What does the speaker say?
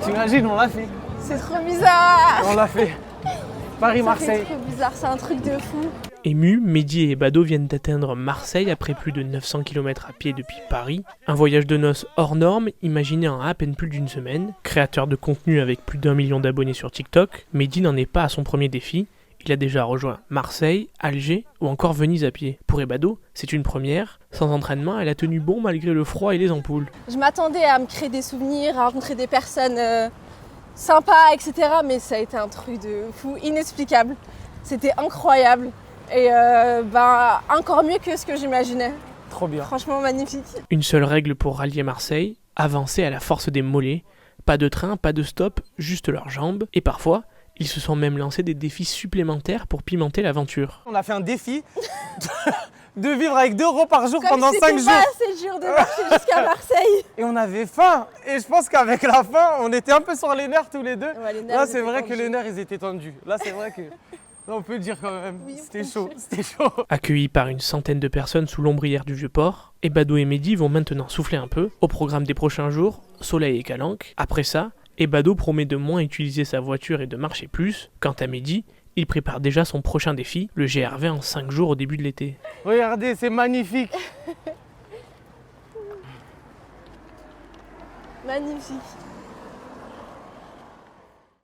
T'imagines, on l'a fait. C'est trop bizarre. On l'a fait. Paris-Marseille. C'est trop bizarre, c'est un truc de fou. Émus, Mehdi et Ebado viennent d'atteindre Marseille après plus de 900 km à pied depuis Paris. Un voyage de noces hors norme, imaginé en à peine plus d'une semaine. Créateur de contenu avec plus d'1 million d'abonnés sur TikTok, Mehdi n'en est pas à son premier défi. Il a déjà rejoint Marseille, Alger ou encore Venise à pied. Pour Ebado, c'est une première. Sans entraînement, elle a tenu bon malgré le froid et les ampoules. Je m'attendais à me créer des souvenirs, à rencontrer des personnes sympas, etc. Mais ça a été un truc de fou, inexplicable. C'était incroyable. Et encore mieux que ce que j'imaginais. Trop bien. Franchement magnifique. Une seule règle pour rallier Marseille, avancer à la force des mollets. Pas de train, pas de stop, juste leurs jambes. Et parfois, ils se sont même lancés des défis supplémentaires pour pimenter l'aventure. On a fait un défi de vivre avec 2 euros par jour pendant 5 Comme si c'était jours. pas assez dur de marcher jusqu'à Marseille. Et on avait faim. Et je pense qu'avec la faim, on était un peu sur les nerfs tous les deux. Ouais, les nerfs, Là, ils c'est étaient vrai que tendus. les nerfs, ils étaient tendus. Là, c'est vrai que... Là, on peut le dire quand même. Oui, on C'était peut chaud, le dire. c'était chaud. Accueillis par une centaine de personnes sous l'ombrière du Vieux-Port, Ebado et Mehdi vont maintenant souffler un peu. Au programme des prochains jours, soleil et calanque. Après ça, Ebado promet de moins utiliser sa voiture et de marcher plus. Quant à Mehdi, il prépare déjà son prochain défi, le GR20 en 5 jours au début de l'été. Regardez, c'est magnifique. Magnifique.